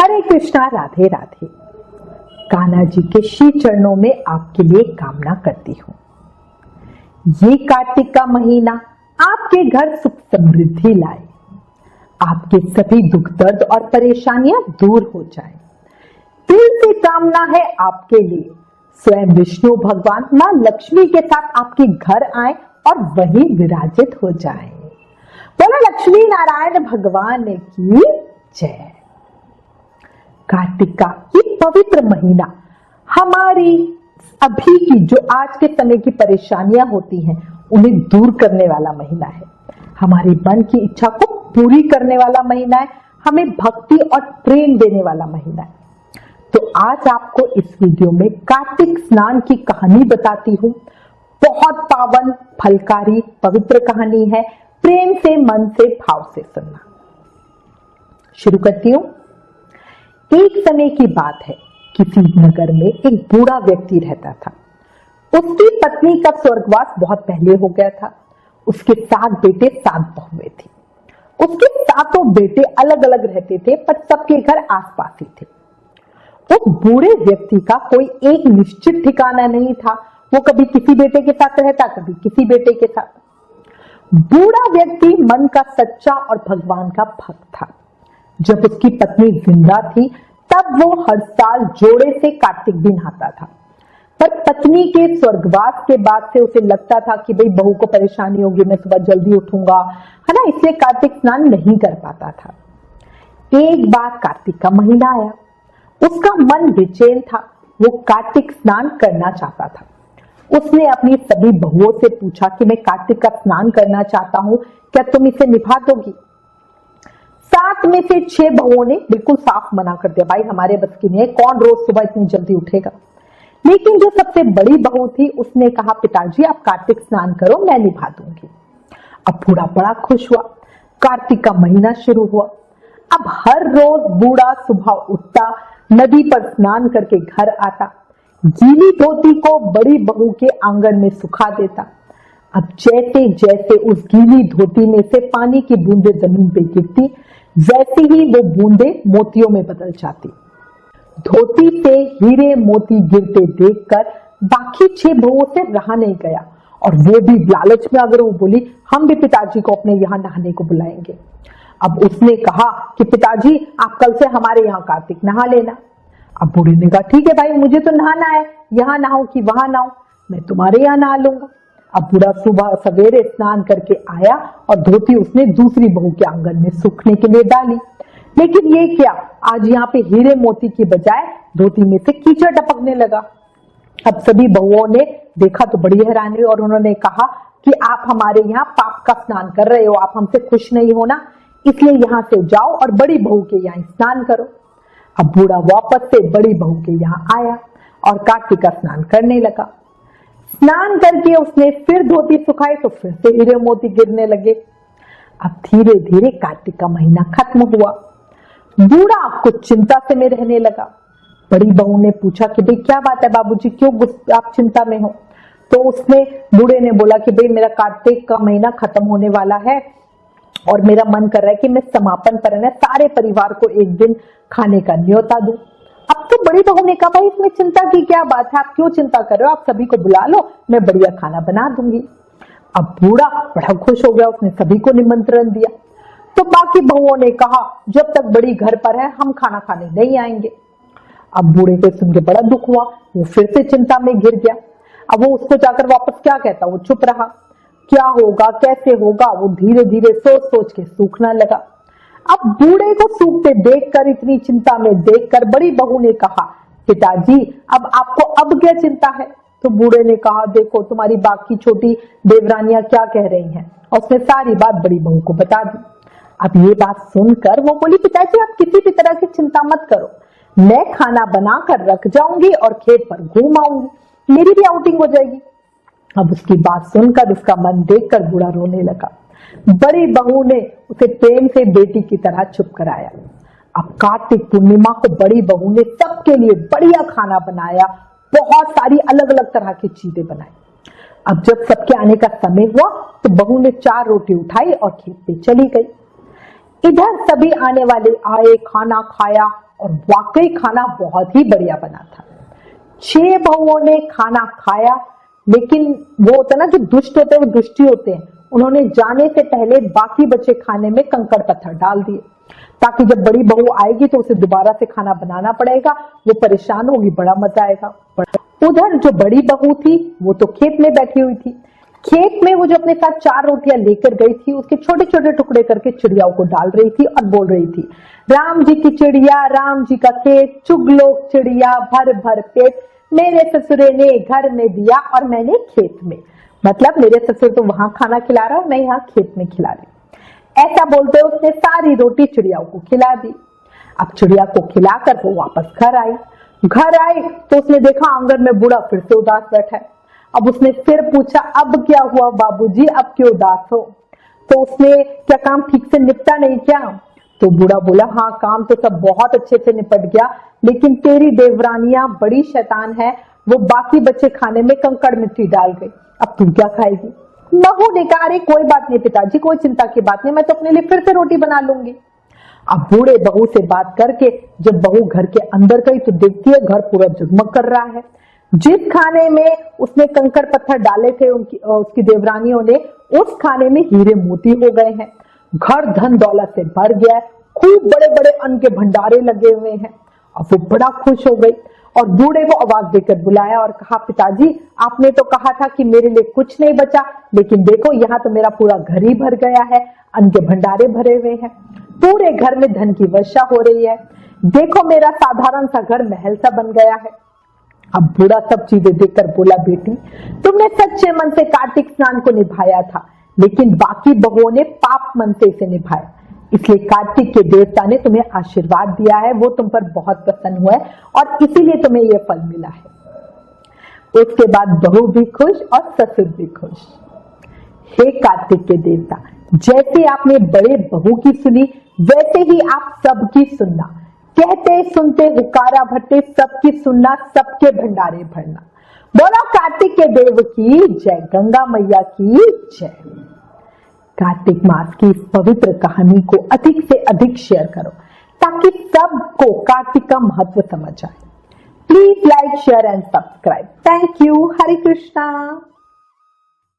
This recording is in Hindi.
हरे कृष्णा, राधे राधे। कान्हा जी के श्री चरणों में आपके लिए कामना करती हूँ। ये कार्तिक का महीना आपके घर सुख समृद्धि लाए, आपके सभी दुख दर्द और परेशानियां दूर हो जाए। दिल से कामना है आपके लिए स्वयं विष्णु भगवान मां लक्ष्मी के साथ आपके घर आए और वहीं विराजित हो जाए। बोलो लक्ष्मी नारायण भगवान की जय। कार्तिक का ये पवित्र महीना हमारी अभी की जो आज के समय की परेशानियां होती हैं उन्हें दूर करने वाला महीना है। हमारी मन की इच्छा को पूरी करने वाला महीना है। हमें भक्ति और प्रेम देने वाला महीना है। तो आज आपको इस वीडियो में कार्तिक स्नान की कहानी बताती हूँ। बहुत पावन, फलकारी, पवित्र कहानी है। प्रेम से, मन से, भाव से सुनना। शुरू करती हूँ। एक समय की बात है, किसी नगर में एक बूढ़ा व्यक्ति रहता था। उसकी पत्नी का स्वर्गवास बहुत पहले हो गया था। उसके 7 बेटे 7 बहुएं थी। उसके 7 बेटे अलग अलग रहते थे, पर सबके घर आसपास ही थे। उस बूढ़े व्यक्ति का कोई एक निश्चित ठिकाना नहीं था। वो कभी किसी बेटे के साथ रहता, कभी किसी बेटे के साथ। बूढ़ा व्यक्ति मन का सच्चा और भगवान का भक्त था। जब उसकी पत्नी जिंदा थी तब वो हर साल जोड़े से कार्तिक भी नहाता था, पर पत्नी के स्वर्गवास के बाद से उसे लगता था कि भाई बहू को परेशानी होगी, मैं सुबह जल्दी उठूंगा, है ना, इसलिए कार्तिक स्नान नहीं कर पाता था। एक बार कार्तिक का महीना आया। उसका मन बेचैन था। वो कार्तिक स्नान करना चाहता था। उसने अपनी सभी बहुओं से पूछा कि मैं कार्तिक का स्नान करना चाहता हूं, क्या तुम इसे निभा दोगी? 7 में से 6 बहुओं ने बिल्कुल साफ मना कर दिया, भाई हमारे बस की नहीं है, कौन रोज सुबह इतनी जल्दी उठेगा। लेकिन जो सबसे बड़ी बहू थी उसने कहा, पिताजी आप कार्तिक स्नान करो, मैं निभा दूंगी। अब बूढ़ा बड़ा खुश हुआ। कार्तिक का महीना शुरू हुआ। अब हर रोज बूढ़ा सुबह उठता, नदी पर स्नान करके घर आता, गीली धोती को बड़ी बहू के आंगन में सुखा देता। अब जैसे जैसे उस गीली धोती में से पानी की बूंदें जमीन पे गिरती, वैसे ही वो बूंदें मोतियों में बदल जाती। धोती से हीरे मोती गिरते देखकर बाकी 6 बहुओं से रहा नहीं गया, और वो भी लालच में अगर वो बोली, हम भी पिताजी को अपने यहाँ नहाने को बुलाएंगे। अब उसने कहा कि पिताजी आप कल से हमारे यहाँ कार्तिक नहा लेना। अब बूढ़े ने कहा, ठीक है भाई, मुझे तो नहाना है, यहाँ नहाऊं कि वहां नहाऊं, मैं तुम्हारे यहाँ नहा लूंगा। अब बूढ़ा सुबह सवेरे स्नान करके आया और धोती उसने दूसरी बहू के आंगन में सूखने के लिए डाली। लेकिन ये क्या, आज यहाँ पे हीरे मोती की बजाय धोती में से कीचड़ टपकने लगा। अब सभी बहुओं ने देखा तो बड़ी हैरानी हुई और उन्होंने कहा कि आप हमारे यहाँ पाप का स्नान कर रहे हो, आप हमसे खुश नहीं हो ना, इसलिए यहाँ से जाओ और बड़ी बहू के यहाँ स्नान करो। अब बूढ़ा वापस से बड़ी बहू के यहाँ आया और कार्तिक का स्नान करने लगा। स्नान करके उसने फिर धोती सुखाई तो फिर से हीरे मोती गिरने लगे। अब धीरे धीरे कार्तिक का महीना खत्म हुआ। बूढ़ा कुछ चिंता से में रहने लगा। बड़ी बहू ने पूछा कि भाई क्या बात है बाबूजी, क्यों आप चिंता में हो? तो उसने बूढ़े ने बोला कि भाई मेरा कार्तिक का महीना खत्म होने वाला है और मेरा मन कर रहा है कि मैं समापन पर सारे परिवार को एक दिन खाने का न्योता दूं। अब तो बड़ी बहू ने कहा, भाई इसमें चिंता की क्या बात है, आप क्यों चिंता कर रहे हो, आप सभी को बुला लो, मैं बढ़िया खाना बना दूंगी। अब बूढ़ा बड़ा खुश हो गया, उसने सभी को निमंत्रण दिया। तो बाकी बहुओं ने कहा, जब तक बड़ी घर पर है हम खाना खाने नहीं आएंगे। अब बूढ़े को सुन के बड़ा दुख हुआ। वो फिर से चिंता में घिर गया। अब वो उसको जाकर वापस क्या कहता, वो चुप रहा। क्या होगा, कैसे होगा, वो धीरे धीरे सोच सोच के सूखना लगा। अब बूढ़े को सूखते देखकर, इतनी चिंता में देखकर बड़ी बहू ने कहा, पिताजी अब आपको अब क्या चिंता है? तो बूढ़े ने कहा, देखो तुम्हारी बाकी छोटी देवरानियां क्या कह रही हैं, और उसने सारी बात बड़ी बहू को बता दी। अब ये बात सुनकर वो बोली, पिताजी आप किसी भी तरह की चिंता मत करो, मैं खाना बनाकर रख जाऊंगी और खेत पर घूम आऊंगी, मेरी भी आउटिंग हो जाएगी। अब उसकी बात सुनकर, उसका मन देखकर बूढ़ा रोने लगा। बड़ी बहू ने उसे प्रेम से बेटी की तरह चुप कराया। अब कार्तिक पूर्णिमा को बड़ी बहू ने सबके लिए बढ़िया खाना बनाया, बहुत सारी अलग अलग तरह की चीजें बनाई। अब जब सबके आने का समय हुआ तो बहू ने 4 रोटी उठाई और खेत पे चली गई। इधर सभी आने वाले आए, खाना खाया और वाकई खाना बहुत ही बढ़िया बना था। 6 बहुओं ने खाना खाया, लेकिन वो होता ना जो दुष्ट होते हैं वो दुष्टी होते हैं, उन्होंने जाने से पहले बाकी बचे खाने में कंकड़ पत्थर डाल दिए, ताकि जब बड़ी बहू आएगी तो उसे दोबारा से खाना बनाना पड़ेगा, वो परेशान होगी, बड़ा मजा आएगा। उधर जो बड़ी बहू थी वो तो खेत में बैठी हुई थी। खेत में वो जो अपने साथ 4 रोटियां लेकर गई थी उसके छोटे छोटे टुकड़े करके चिड़ियाओं को डाल रही थी और बोल रही थी, राम जी की चिड़िया, राम जी का खेत, चुग लो चिड़िया भर भर पेट, मेरे ससुरे ने घर में दिया और मैंने खेत में। मतलब मेरे ससुर तो वहां खाना खिला रहा, मैं यहाँ खेत में खिला रही। ऐसा बोलते उसने सारी रोटी चिड़ियाओं को खिला दी। अब चिड़िया को खिलाकर वो वापस घर आई। घर आई तो उसने देखा आंगन में बूढ़ा फिर से उदास बैठा है। अब उसने फिर पूछा, अब क्या हुआ बाबूजी, अब क्यों उदास हो? तो उसने, क्या काम ठीक से निपटा नहीं क्या? तो बूढ़ा बोला, हाँ काम तो सब बहुत अच्छे से निपट गया, लेकिन तेरी देवरानियां बड़ी शैतान है, वो बाकी बच्चे खाने में कंकड़ मिट्टी डाल गई, अब तू क्या खाएगी? बहू ने कहा, अरे कोई बात नहीं पिताजी, कोई चिंता की बात नहीं, मैं तो अपने लिए फिर से रोटी बना लूंगी। अब बूढ़े बहू से बात करके जब बहू घर के अंदर गई तो देखती है घर पूरा जगमग कर रहा है। जिस खाने में उसने कंकड़ पत्थर डाले थे उसकी देवरानियों ने, उस खाने में हीरे मोती हो गए हैं। घर धन दौलत से भर गया है, खूब बड़े बड़े अन्न के भंडारे लगे हुए हैं। अब वो बड़ा खुश हो गई और बूढ़े को आवाज देकर बुलाया और कहा, पिताजी आपने तो कहा था कि मेरे लिए कुछ नहीं बचा, लेकिन देखो यहाँ तो मेरा पूरा घर ही भर गया है, अन्न के भंडारे भरे हुए हैं, पूरे घर में धन की वर्षा हो रही है, देखो मेरा साधारण सा घर महल सा बन गया है। अब बूढ़ा सब चीजें देखकर बोला, बेटी तुमने सच्चे मन से कार्तिक स्नान को निभाया था, लेकिन बाकी बहुओं ने पाप मन से इसे निभाया, इसलिए कार्तिक के देवता ने तुम्हें आशीर्वाद दिया है, वो तुम पर बहुत प्रसन्न हुआ है और इसीलिए तुम्हें यह फल मिला है। उसके बाद बहू भी खुश और ससुर भी खुश। हे कार्तिक के देवता, जैसे आपने बड़े बहू की सुनी वैसे ही आप सबकी सुनना, कहते सुनते हुकारा भरते सबकी सुनना, सबके भंडारे भरना। बोलो कार्तिक के देव की जय, गंगा मैया की जय। कार्तिक मास की इस पवित्र कहानी को अधिक से अधिक शेयर करो ताकि सबको कार्तिक का महत्व समझ आए। Please like, share and subscribe. Thank you. Hare Krishna.